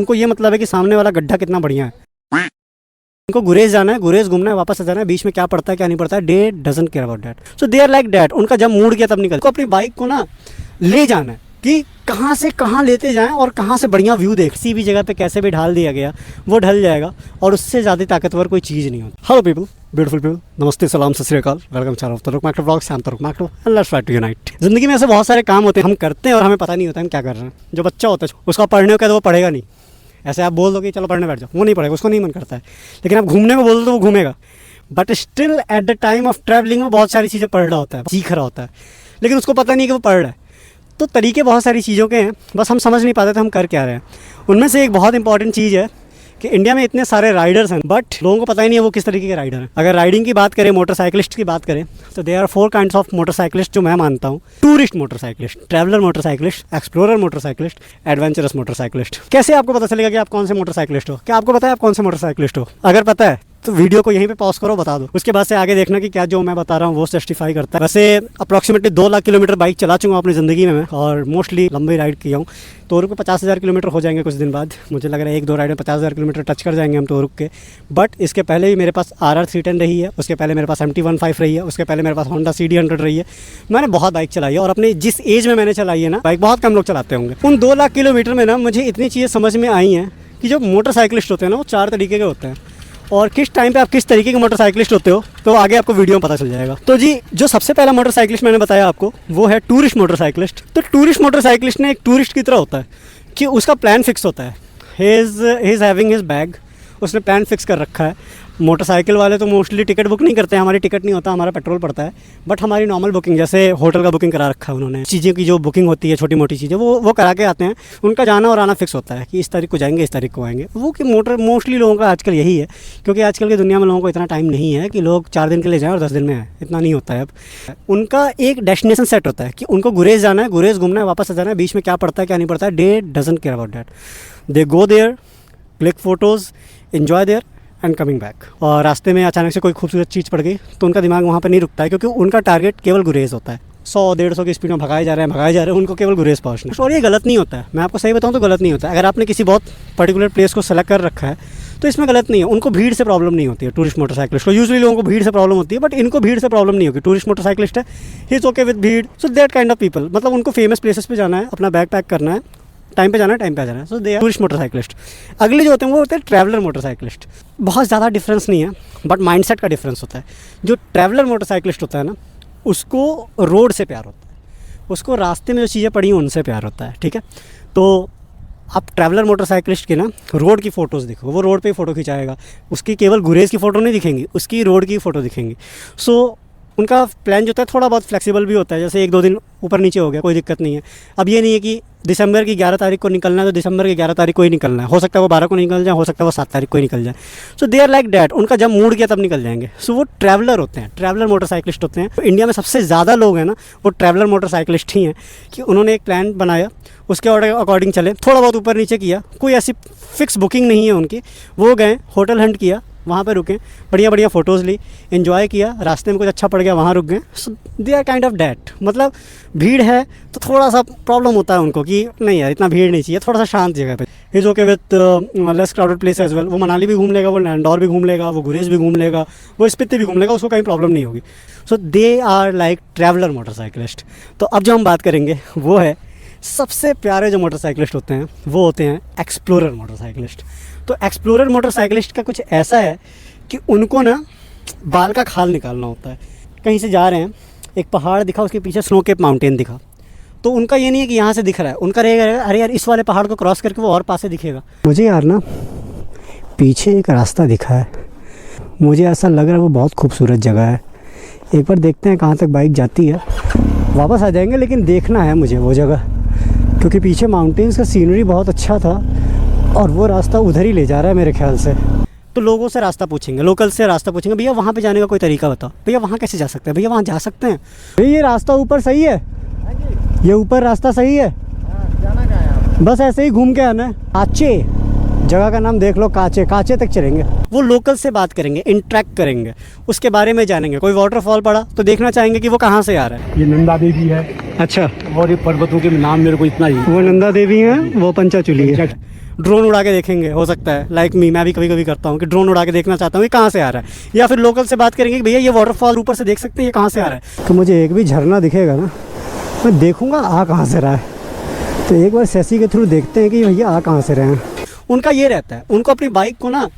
उनको ये मतलब है कि सामने वाला गड्ढा कितना बढ़िया है। उनको गुरेज जाना है, गुरेज घूमना है, वापस आ जाना है, बीच में क्या पड़ता है क्या नहीं पड़ता है, they doesn't care about that. So they are like that. उनका जब मूड किया तब निकल को अपनी बाइक को ना ले जाना है कि कहाँ से कहाँ लेते जाएं और कहाँ से बढ़िया व्यू देख। किसी भी जगह पे कैसे भी ढाल दिया गया वो ढल जाएगा और उससे ज़्यादा ताकतवर कोई चीज़ नहीं होती। हेलो पीपल, ब्यूटीफुल पीपल, नमस्ते, सलाम, सत श्री अकाल, वेलकम चैनल तरुक मैक्रो व्लॉग, शाम तरुक macro, and let's try to unite. जिंदगी में ऐसे बहुत सारे काम होते हैं हम करते हैं और हमें पता नहीं होता हम क्या कर रहे हैं। जो बच्चा होता है उसका पढ़ने का तो वो पढ़ेगा नहीं। ऐसे आप बोल दो कि चलो पढ़ने बैठ जाओ, वो नहीं पढ़ेगा, उसको नहीं मन करता है। लेकिन आप घूमने को बोल दो तो वो घूमेगा। But still at the time of travelling में बहुत सारी चीज़ें पढ़ रहा होता है, सीख रहा होता है, लेकिन उसको पता नहीं कि वो पढ़ रहा है। तो तरीके बहुत सारी चीज़ों के हैं, बस हम समझ नहीं पाते थे हम कर क्या रहे हैं। उनमें से एक बहुत इंपॉर्टेंट चीज़ है कि इंडिया में इतने सारे राइडर्स हैं बट लोगों को पता ही नहीं है वो किस तरीके के राइडर हैं। अगर राइडिंग की बात करें, मोटरसाइकिलिस्ट की बात करें, तो there are 4 kinds of motorcyclist जो मैं मानता हूँ। Tourist motorcyclist, traveller motorcyclist, explorer motorcyclist, adventurous motorcyclist. कैसे आपको पता चलेगा कि आप कौन से मोटरसाइकिलिस्ट हो? क्या आपको पता है आप कौन से मोटरसाइकिलिस्ट हो? अगर पता है तो वीडियो को यहीं पे पॉज करो, बता दो। उसके बाद से आगे देखना कि क्या जो मैं बता रहा हूँ वो जस्टिफाई करता है। वैसे अप्रॉक्सीमेटली 2 लाख किलोमीटर बाइक चला चुका हूँ अपनी ज़िंदगी में मैं, और मोस्टली लंबी राइड किया हूँ। तोरुक पे 50,000 किलोमीटर हो जाएंगे कुछ दिन बाद। मुझे लग रहा है 1-2 राइड में 50,000 किलोमीटर टच कर जाएंगे हम तोरुक के। बट इसके पहले भी मेरे पास RR 310 रही है, उसके पहले मेरे पास MT-15 रही है, उसके पहले मेरे पास Honda CD100 रही है। मैंने बहुत बाइक चलाई है और अपने जिस एज में मैंने चलाई है ना बाइक, बहुत कम लोग चलाते होंगे। उन 2 लाख किलोमीटर में ना मुझे इतनी चीज़ें समझ में आई हैं कि जो मोटरसाइकिलिस्ट होते हैं ना वो 4 तरीके के होते हैं, और किस टाइम पे आप किस तरीके के मोटरसाइकिलिस्ट होते हो तो आगे आपको वीडियो में पता चल जाएगा। तो जी, जो सबसे पहला मोटरसाइकिलिस्ट मैंने बताया आपको वो है टूरिस्ट मोटरसाइकिलिस्ट। तो टूरिस्ट मोटरसाइकिलिस्ट ने एक टूरिस्ट की तरह होता है कि उसका प्लान फिक्स होता है। He is having his bag, उसने प्लान फिक्स कर रखा है। मोटरसाइकिल वाले तो मोस्टली टिकट बुक नहीं करते हैं, हमारी टिकट नहीं होता, हमारा पेट्रोल पड़ता है। बट हमारी नॉर्मल बुकिंग, जैसे होटल का बुकिंग करा रखा है उन्होंने, चीज़ें की जो बुकिंग होती है छोटी मोटी चीज़ें वो करा के आते हैं। उनका जाना और आना फिक्स होता है कि इस तारीख को जाएंगे, इस तारीख को आएंगे। वो कि मोस्टली लोगों का आजकल यही है, क्योंकि आजकल की दुनिया में लोगों को इतना टाइम नहीं है कि लोग 4 दिन के लिए जाएँ और 10 दिन में आए, इतना नहीं होता है अब। उनका एक डेस्टिनेशन सेट होता है कि उनको गुरेज जाना है, गुरेज घूमना है, वापस आ जाना है, बीच में क्या पड़ता है क्या नहीं पड़ता है, they doesn't care about that. They go there, click photos, enjoy there and coming back. और रास्ते में अचानक से कोई खूबसूरत चीज़ पड़ गई तो उनका दिमाग वहाँ पर नहीं रुकता है, क्योंकि उनका टारगेट केवल गुरेज होता है। 100-150 की स्पीड में भगाए जा रहे हैं, उनको केवल गुरेज पहुँचना है। और ये गलत नहीं होता है, मैं आपको सही बताऊँ तो गलत नहीं होता है। अगर आपने किसी बहुत पर्टिकुलर प्लेस को सेलेक्ट कर रखा है तो इसमें गलत नहीं है। उनको भीड़ से प्रॉब्लम नहीं होती है टूरिस्ट मोटरसाइकिलिस्ट को। यूजुअली लोगों को भीड़ से प्रॉब्लम होती है, बट इनको भीड़ से प्रॉब्लम नहीं होगी। टूरिस्ट मोटरसाइकिलिस्ट है, ही इज़ ओके विद भीड़। So that kind of people, मतलब उनको फेमस प्लेसेस पे जाना है, अपना बैग पैक करना है, टाइम पे जाना है, टाइम पे आ जाना है। सो दे आर टूरिस्ट मोटरसाइकिलिस्ट। अगले जो होते हैं वो होते हैं ट्रैवलर मोटरसाइकिलिस्ट। बहुत ज़्यादा डिफरेंस नहीं है, बट माइंडसेट का डिफरेंस होता है। जो ट्रैवलर मोटरसाइकिलिस्ट होता है ना, उसको रोड से प्यार होता है, उसको रास्ते में जो चीज़ें पड़ी हैं उनसे प्यार होता है, ठीक है। तो आप ट्रैवलर मोटरसाइकिलिस्ट के ना रोड की फ़ोटोज़ देखो, वो रोड पे ही फ़ोटो खिंचाएगा। उसकी केवल गुरेज की फ़ोटो नहीं दिखेंगी, उसकी रोड की फ़ोटो दिखेंगी। सो उनका प्लान जो होता है थोड़ा बहुत फ्लेक्सिबल भी होता है, जैसे 1-2 दिन ऊपर नीचे हो गया, कोई दिक्कत नहीं है। अब ये नहीं है कि दिसंबर की 11 तारीख को निकलना है तो दिसंबर की 11 तारीख को ही निकलना है। हो सकता है वो 12 को निकल जाए, हो सकता है वो 7 तारीख को ही निकल जाए। सो दे आर लाइक डैट। उनका जब मूड किया तब निकल जाएंगे। सो वो ट्रैवलर होते हैं, ट्रैवलर मोटरसाइकिलिस्ट होते हैं। तो इंडिया में सबसे ज़्यादा लोग हैं ना वो ट्रैवलर मोटरसाइकिलिस्ट ही हैं, कि उन्होंने एक प्लान बनाया, उसके अकॉर्डिंग चले, थोड़ा बहुत ऊपर नीचे किया, कोई ऐसी फिक्स बुकिंग नहीं है उनकी। वो गए, होटल हंट किया, वहाँ पे रुके, बढ़िया बढ़िया फ़ोटोज़ ली, एंजॉय किया, रास्ते में कुछ अच्छा पड़ गया वहाँ रुक गए। So they are kind of that. मतलब भीड़ है तो थोड़ा सा प्रॉब्लम होता है उनको कि नहीं यार इतना भीड़ नहीं चाहिए, थोड़ा सा शांत जगह पे। Is okay with less crowded place as well. वो मनाली भी घूम लेगा, वो इंदौर भी घूम लेगा, वो गुरेज भी घूम लेगा, वो स्पीति भी घूम लेगा, उसको कहीं प्रॉब्लम नहीं होगी। So they are like traveller motorcyclist. तो अब जो हम बात करेंगे वो है सबसे प्यारे जो मोटरसाइकिलिस्ट होते हैं वो होते हैं एक्सप्लोरर मोटरसाइकिलिस्ट। तो एक्सप्लोरर मोटरसाइकिलिस्ट का कुछ ऐसा है कि उनको ना बाल का खाल निकालना होता है। कहीं से जा रहे हैं, एक पहाड़ दिखा, उसके पीछे स्नो केप माउंटेन दिखा, तो उनका ये नहीं है कि यहाँ से दिख रहा है, उनका रहेगा अरे यार इस वाले पहाड़ को क्रॉस करके वो और पास से दिखेगा। मुझे यार ना पीछे एक रास्ता दिखा है, मुझे ऐसा लग रहा है वो बहुत खूबसूरत जगह है। एक बार देखते हैं कहाँ तक बाइक जाती है, वापस आ जाएंगे, लेकिन देखना है मुझे वो जगह, क्योंकि पीछे माउंटेन्स का सीनरी बहुत अच्छा था और वो रास्ता उधर ही ले जा रहा है मेरे ख्याल से। तो लोगों से रास्ता पूछेंगे, लोकल से रास्ता पूछेंगे, भैया वहाँ पे जाने का कोई तरीका बताओ, भैया वहाँ कैसे जा सकते हैं, भैया वहाँ जा सकते हैं, भैया ये रास्ता ऊपर सही है, ये ऊपर रास्ता सही है, जाना कहाँ है? बस ऐसे ही घूम के आना है। काचे जगह का नाम देख लो, काचे तक चलेंगे। वो लोकल से बात करेंगे, इंटरेक्ट करेंगे, उसके बारे में जानेंगे। कोई वाटरफॉल पड़ा तो देखना चाहेंगे कि वो कहाँ से आ रहा है। ये नंदा देवी है। अच्छा। और ये पर्वतों के नाम मेरे को इतना ही। वो नंदा देवी है, वो पंचाचूली है। ड्रोन उड़ा के देखेंगे, हो सकता है लाइक मी, मैं भी कभी कभी करता हूँ कि ड्रोन उड़ा के देखना चाहता हूँ ये कहाँ से आ रहा है, या फिर लोकल से बात करेंगे कि भैया ये वाटरफॉल ऊपर से देख सकते हैं ये कहाँ से आ रहा है। तो मुझे एक भी झरना दिखेगा ना मैं देखूँगा आ कहाँ से रहा है, तो एक बार सेसी के थ्रू देखते हैं कि भैया आ कहाँ से रहे हैं। उनका ये रहता है, उनको अपनी बाइक को ना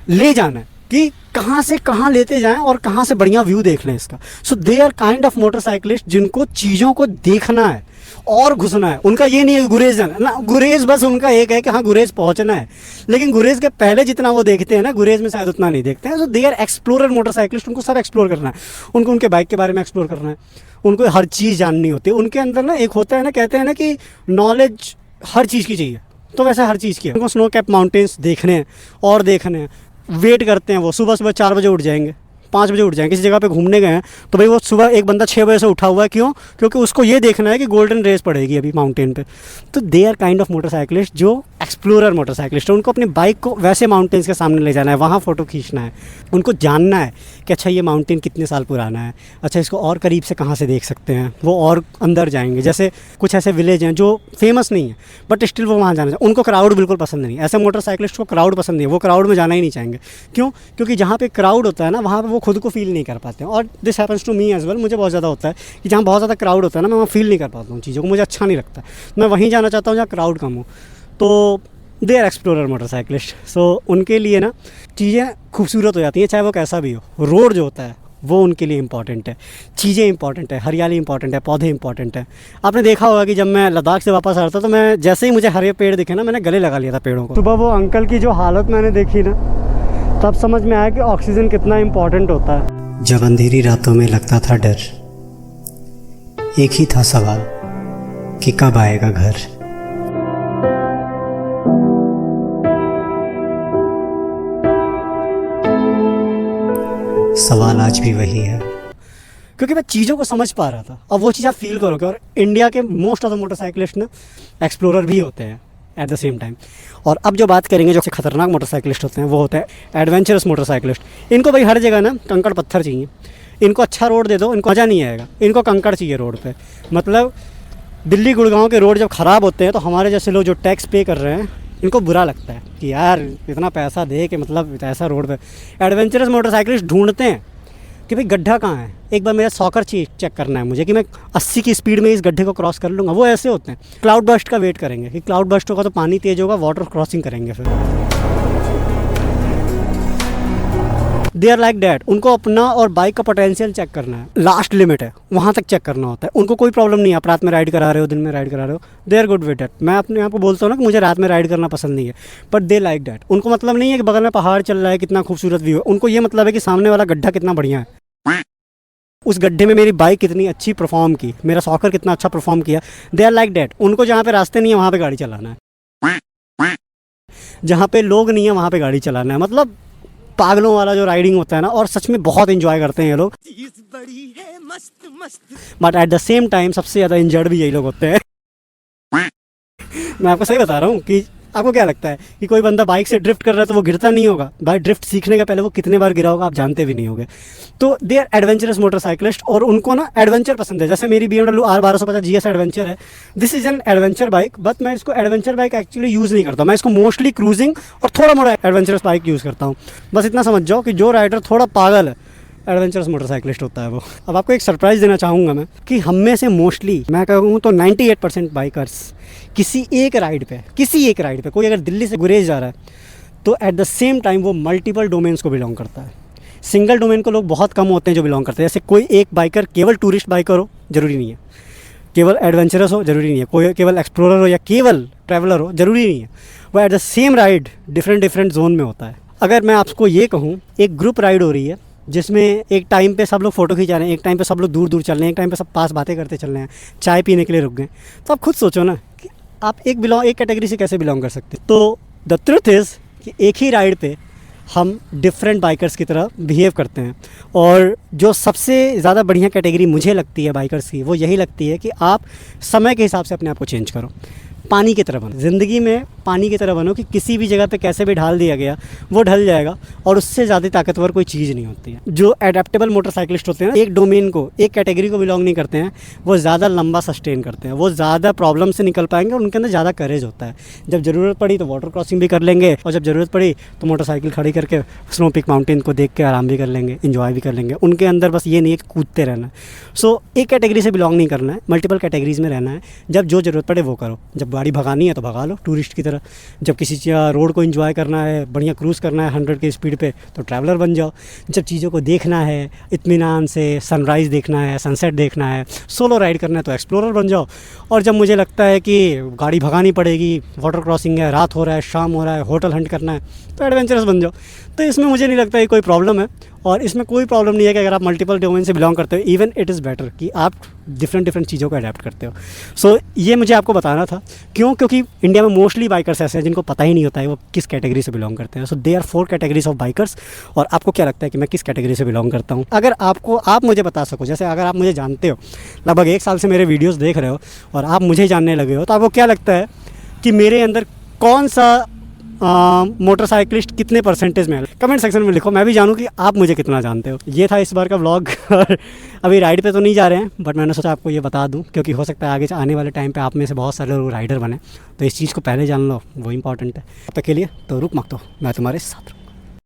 ले जाना है कि कहाँ से कहाँ लेते जाएं और कहाँ से बढ़िया व्यू देख लें इसका। So they are kind of motorcyclist जिनको चीज़ों को देखना है और घुसना है। उनका ये नहीं है गुरेज जाना ना, गुरेज बस उनका एक है कि हाँ गुरेज पहुंचना है, लेकिन गुरेज के पहले जितना वो देखते हैं ना गुरेज में शायद उतना नहीं देखते हैं। So they are explorer motorcyclist, उनको सब एक्सप्लोर करना है, उनको उनके बाइक के बारे में एक्सप्लोर करना है, उनको हर चीज़ जाननी होती है। उनके अंदर ना एक होता है ना, कहते हैं ना कि नॉलेज हर चीज़ की चाहिए, तो वैसे हर चीज़ की है। उनको स्नो कैप माउंटेन्स देखने हैं और देखने हैं, वेट करते हैं। वो सुबह सुबह 4 बजे उठ जाएंगे, 5 बजे उठ जाएंगे, किसी जगह पे घूमने गए हैं तो भाई वो सुबह एक बंदा 6 बजे से उठा हुआ है, क्यों? क्योंकि उसको ये देखना है कि गोल्डन रेस पड़ेगी अभी माउंटेन पे। तो they are kind of motorcyclist जो एक्सप्लोरर मोटरसाइकिलिस्ट है। उनको अपनी बाइक को वैसे माउंटेन्स के सामने ले जाना है, वहाँ फ़ोटो खींचना है, उनको जानना है कि अच्छा ये माउंटेन कितने साल पुराना है, अच्छा इसको और करीब से कहाँ से देख सकते हैं। वो और अंदर जाएंगे, जैसे कुछ ऐसे विलेज हैं जो फेमस नहीं है बट स्टिल वो वहाँ जाना चाहिए। उनको क्राउड बिल्कुल पसंद नहीं है, ऐसे मोटरसाइकिलिस्ट को क्राउड पसंद नहीं है, वो क्राउड में जाना ही नहीं चाहेंगे। क्यों? क्योंकि जहाँ पे क्राउड होता है ना वहाँ पे वो खुद को फील नहीं कर पाते हैं। और this happens to me as well, मुझे बहुत ज़्यादा होता है कि जहाँ बहुत ज़्यादा क्राउड होता है ना मैं वहाँ फील नहीं कर पाता हूँ चीज़ों को, मुझे अच्छा नहीं लगता। मैं वहीं जाना चाहता हूँ जहाँ क्राउड कम हो। तो दे आर एक्सप्लोरर मोटरसाइकिलिस्ट। सो उनके लिए ना चीज़ें खूबसूरत हो जाती हैं, चाहे वो कैसा भी हो। रोड जो होता है वो उनके लिए इम्पॉर्टेंट है, चीज़ें इंपॉर्टेंट है, हरियाली इंपॉर्टेंट है, पौधे इंपॉर्टेंट है। आपने देखा होगा कि जब मैं लद्दाख से वापस आ रहा था तो मैं जैसे ही मुझे हरे पेड़ दिखे ना मैंने गले लगा लिया था पेड़ों को। सुबह वो अंकल की जो हालत मैंने देखी ना तब समझ में आया कि ऑक्सीजन कितना इम्पॉर्टेंट होता है। जब अंधेरी रातों में लगता था डर, एक ही था सवाल कि कब आएगा घर। सवाल आज भी वही है, क्योंकि मैं चीज़ों को समझ पा रहा था। अब वो चीज़ आप फील करोगे। और इंडिया के मोस्ट ऑफ द मोटरसाइकिलिस्ट ना एक्सप्लोरर भी होते हैं एट द सेम टाइम। और अब जो बात करेंगे जो सबसे खतरनाक मोटरसाइकिलिस्ट होते हैं वो होते हैं एडवेंचरस मोटरसाइकिलिस्ट। इनको भाई हर जगह ना कंकड़ पत्थर चाहिए, इनको अच्छा रोड दे दो इनको मज़ा नहीं आएगा, इनको कंकड़ चाहिए रोड पे। मतलब दिल्ली गुड़गांव के रोड जब ख़राब होते हैं तो हमारे जैसे लोग जो टैक्स पे कर रहे हैं इनको बुरा लगता है कि यार इतना पैसा दे के मतलब ऐसा रोड पे। एडवेंचरस मोटरसाइकिलिस्ट ढूंढते हैं कि भाई गड्ढा कहाँ है, एक बार मेरा सॉकर चेक करना है मुझे कि मैं 80 की स्पीड में इस गड्ढे को क्रॉस कर लूँगा। वो ऐसे होते हैं। क्लाउड बर्स्ट का वेट करेंगे कि क्लाउड बर्स्ट होगा तो पानी तेज होगा, वाटर क्रॉसिंग करेंगे फिर। They are like that. उनको अपना और बाइक का पोटेंशियल चेक करना है, लास्ट लिमिट है वहाँ तक चेक करना होता है। उनको कोई प्रॉब्लम नहीं है आप रात में राइड करा रहे हो दिन में राइड करा रहे हो, they are good with that. मैं अपने आप को बोलता हूँ ना कि मुझे रात में राइड करना पसंद नहीं है बट दे लाइक डैट। उनको मतलब नहीं है कि बगल में पहाड़ चल रहा है कितना खूबसूरत व्यू है, उनको ये मतलब है कि सामने वाला गड्ढा कितना बढ़िया है, उस गड्ढे में मेरी बाइक कितनी अच्छी परफॉर्म की, मेरा सॉकर कितना अच्छा परफॉर्म किया। They are like that. उनको जहाँ पे रास्ते नहीं है वहाँ पे गाड़ी चलाना है, जहाँ पे लोग नहीं है वहाँ पे गाड़ी चलाना है। मतलब पागलों वाला जो राइडिंग होता है ना, और सच में बहुत एंजॉय करते हैं ये लोग। But at the same time सबसे ज़्यादा इंजर्ड भी यही लोग होते हैं। मैं आपको सही बता रहा हूँ कि आपको क्या लगता है कि कोई बंदा बाइक से ड्रिफ्ट कर रहा है तो वो गिरता नहीं होगा? भाई ड्रिफ्ट सीखने के पहले वो कितने बार गिरा होगा आप जानते भी नहीं होगे। तो दे आर एडवेंचरस मोटरसाइकिलिस्ट और उनको ना एडवेंचर पसंद है। जैसे मेरी BMW R1250 GS एडवेंचर है, this is an adventure bike but मैं इसको एडवेंचर बाइक एक्चुअली यूज़ नहीं करता। मैं इसको मोस्टली क्रूजिंग और थोड़ा मोड़ा एडवेंचरस बाइक यूज़ करता हूँ। बस इतना समझ जाओ कि जो राइडर थोड़ा पागल है एडवेंचरस मोटरसाइकिलिस्ट होता है वो। अब आपको एक सरप्राइज़ देना चाहूँगा मैं कि हम में से मोस्टली मैं कहूँ तो 98% बाइकर्स किसी एक राइड पे कोई अगर दिल्ली से गुरेज जा रहा है तो एट द सेम टाइम वो मल्टीपल डोमेन्स को बिलोंग करता है। सिंगल डोमेन को लोग बहुत कम होते हैं जो बिलोंग करते हैं। जैसे कोई एक बाइकर केवल टूरिस्ट बाइकर हो ज़रूरी नहीं है, केवल एडवेंचरस हो ज़रूरी नहीं है, कोई केवल एक्सप्लोरर हो या केवल ट्रैवलर हो ज़रूरी नहीं है। वो at the same ride different zone में होता है। अगर मैं आपको ये कहूँ एक ग्रुप राइड हो रही है जिसमें एक टाइम पे सब लोग फ़ोटो खिंचा रहे हैं, एक टाइम पे सब लोग दूर दूर चल रहे हैं, एक टाइम पे सब पास बातें करते चल रहे हैं, चाय पीने के लिए रुक गए, तो आप खुद सोचो ना कि आप एक कैटेगरी से कैसे बिलोंग कर सकते हैं। तो द ट्रुथ इज़ कि एक ही राइड पे हम डिफरेंट बाइकर्स की तरह बिहेव करते हैं। और जो सबसे ज़्यादा बढ़िया कैटेगरी मुझे लगती है बाइकर्स की वो यही लगती है कि आप समय के हिसाब से अपने आप को चेंज करो। पानी की तरह बनो। ज़िंदगी में पानी की तरह बनो कि किसी भी जगह पे कैसे भी ढाल दिया गया वो ढल जाएगा, और उससे ज़्यादा ताकतवर कोई चीज़ नहीं होती है। जो एडेप्टेबल मोटरसाइकिलिस्ट होते हैं ना, एक डोमेन को, एक कैटेगरी को बिलोंग नहीं करते हैं, वो ज़्यादा लंबा सस्टेन करते हैं, वो ज़्यादा प्रॉब्लम से निकल पाएंगे, और उनके अंदर ज़्यादा करेज होता है। जब ज़रूरत पड़ी तो वाटर क्रॉसिंग भी कर लेंगे, और जब ज़रूरत पड़ी तो मोटरसाइकिल खड़ी करके स्नो पीक माउंटेन को देख के आराम भी कर लेंगे, इंजॉय भी कर लेंगे। उनके अंदर बस ये नहीं है कि कूदते रहना है। सो एक कैटेगरी से बिलोंग नहीं करना है, मल्टीपल कैटेगरीज में रहना है। जब जो ज़रूरत पड़े वो करो। जब गाड़ी भगानी है तो भगा लो टूरिस्ट की तरह। जब किसी रोड को एंजॉय करना है, बढ़िया क्रूज़ करना है 100 की स्पीड पे, तो ट्रैवलर बन जाओ। जब चीज़ों को देखना है इत्मीनान से, सनराइज़ देखना है, सनसेट देखना है, सोलो राइड करना है, तो एक्सप्लोरर बन जाओ। और जब मुझे लगता है कि गाड़ी भगानी पड़ेगी, वाटर क्रॉसिंग है, रात हो रहा है, शाम हो रहा है, होटल हंट करना है, तो एडवेंचरस बन जाओ। तो इसमें मुझे नहीं लगता है कोई प्रॉब्लम है, और इसमें कोई प्रॉब्लम नहीं है कि अगर आप मल्टीपल डोमेन से बिलोंग करते हो। इवन इट इज़ बेटर कि आप डिफरेंट चीज़ों को अडेप्ट करते हो। सो ये मुझे आपको बताना था। क्यों? क्योंकि इंडिया में मोस्टली बाइकर्स ऐसे हैं जिनको पता ही नहीं होता है वो किस कैटेगरी से बिलोंग करते हैं। So they are 4 categories of bikers. और आपको क्या लगता है कि मैं किस कैटेगरी से बिलोंग करता हूँ? अगर आप मुझे बता सको, जैसे अगर आप मुझे जानते हो, लगभग 1 साल से मेरे वीडियोज़ देख रहे हो और आप मुझे जानने लगे हो, तो आपको क्या लगता है कि मेरे अंदर कौन सा मोटरसाइकिलिस्ट कितने परसेंटेज में है? कमेंट सेक्शन में लिखो, मैं भी जानूँ कि आप मुझे कितना जानते हो। ये था इस बार का व्लॉग। और अभी राइड पे तो नहीं जा रहे हैं, बट मैंने सोचा आपको ये बता दूं, क्योंकि हो सकता है आगे आने वाले टाइम पे आप में से बहुत सारे लोग राइडर बने, तो इस चीज़ को पहले जान लो, वो इंपॉर्टेंट है। अब तक के लिए तो रुक मत, मैं तुम्हारे साथ।